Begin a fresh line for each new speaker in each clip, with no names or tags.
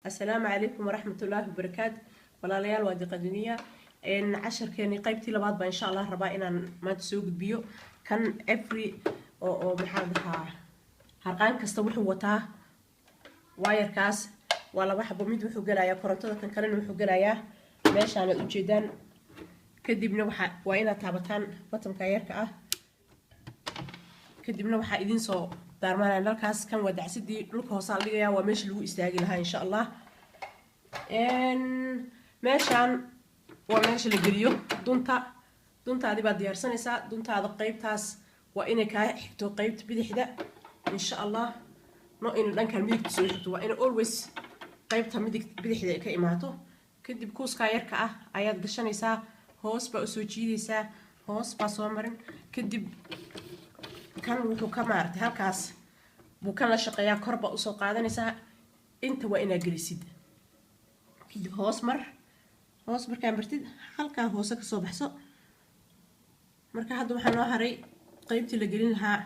السلام عليكم ورحمة الله وبركاته. والله وادي قدنية إن عشر كاني قيبتي لبعض إن شاء الله ربا إن ما تسوق بيو كان every أو محلها هرقان كستوح وتاه واير كاس ولا واحد بميد وحو قلايا كورنتو كان كلن وحو قلايا ماشي أنا أجيدان كدبنا وحا وإنا تابتان بطم كايركا كدبنا وحا إذين صو دارمان لالكاس كان ودع سدي لوك هوصال ليا وماشي لو استاجي لها إن شاء الله إن ماشان وماشي لقريو دونتا هذه بعد يرسنيسا دونتا هذا قيب تاس وإنك حكتو قيبت بدحدة إن شاء الله نو إن لانك الميدك تسويحتو وإن always قيبتها ميدك بدحدة كإماتو كدب كوس كايركا آيات قشانيسا هوس بأسوجيديسا هوس باسوامرين كدب كان وحو كمارت هالكاس وكان لشقيا كربا أسو قادنيسا انت وإنا قريسيد كدب هوس markaan bartid halkaa hoose ka soo baxso marka hadda waxaan noo haray qaybtii la gelin lahaa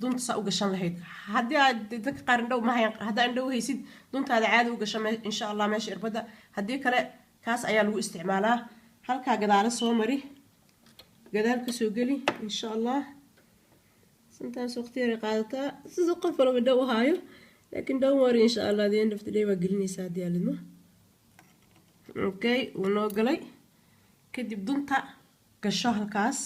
dunta saa u gashan lahayd haddii aad dadka qaar indhow ma hayan haddii indhow haysid duntaada caadi u gashan insha allah meesha irbada haddii kale kaas ayaa lagu isticmaalaa halkaa gadaalo soo mari gadaal ka soo geli insha allah sometimes waqti yar qaadataa sidoo qof walba indhow haayo laakiin don't worry insha allah the end of the day waa gelinaysaa haddii aad lidmo اوكي ونوغلي كدب دونتا قشو هالكاس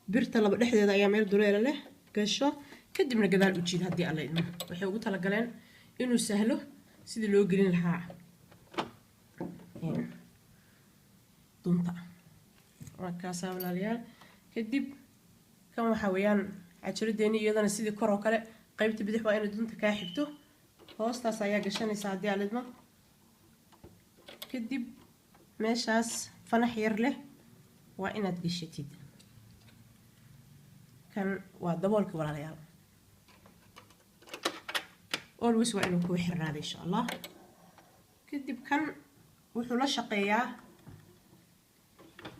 برتا لبا دخديدا ayaa meel duleela leh gasho kadibna gadaal u jiid hadii alla idmo waxay ugu tala galeen inuu sahlo sidii loo gelin lahaa dunta markaas walaalayaal kadib kan waxa weeyaan ajrideeni iyadana sidii kor oo kale qaybta bidix waa inay dunta ka xigto hoostaas ayaa gashanaysa hadii alla idmo كدب ماشاس فنح يرله وإنا تقشتيد كان ودبولك ولا ريال always وإنه كوي حراد إن شاء الله كدب كان وحولا شقيا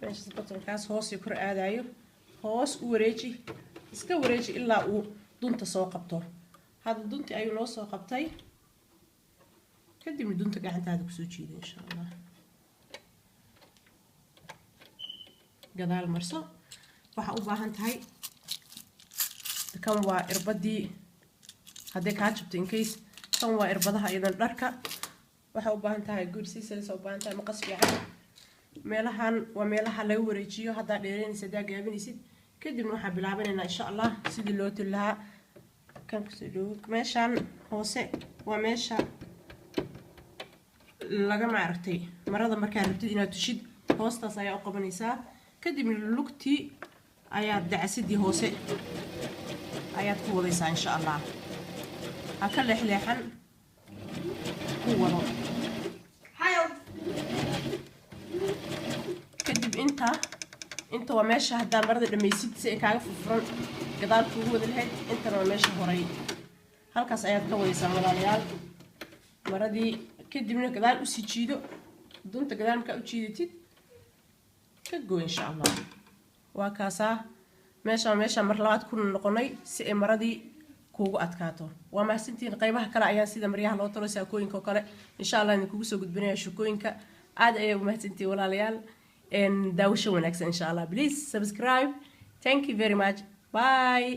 ماشاس بطل كاس هوس يكر آدايو هوس وريجي اسكا وريجي إلا دونتا سوقبتو هذا دونتي أيو لو سوقبتاي كدب دونتا قاعد هذا كسوجيد إن شاء الله قدال مرسو waxa u baahan tahay kan waa irbadii hadii ka jabto in case kan waa irbadaha idan dharka waxa u baahan tahay gursiisa u baahan tahay maqas fiican meelahan waa meelaha lagu wareejiyo hadaa dheereenaysa gaabinaysid kadibna waxa bilaabanayna insha Allah sidii loo tilaha kan ku soo meeshan hoose waa meesha laga maartay marada markaa rabtid inaad tushid hoostaas ayaa u qabanaysaa kadibna lugtii ayaa dacsidii hoose ayaad ku wadaysaa insha Allah ha ka leexleexan ku wado kadib inta waa meesha haddaan marada dhammaysid si ay kaaga furfuran gadaal kugu wada lahayd intana waa meesha horay halkaas ayaad ka wadaysaa walaalayaal maradii kadibna gadaal u sii jiido dunta gadaal markaa u jiidatid ka gooy insha Allah waa kaasaa meesha mar labaad ku noqonay si ay maradii kuugu adkaato waa mahadsantiin qaybaha kale ayaa sida maryaha loo talo saakooyinka oo kale insha Allah idin kugu soo gudbinaya shukooyinka aad ayay u mahadsantiin walaalayaal daawasho wanaagsan insha Allah please subscribe thank you very much bye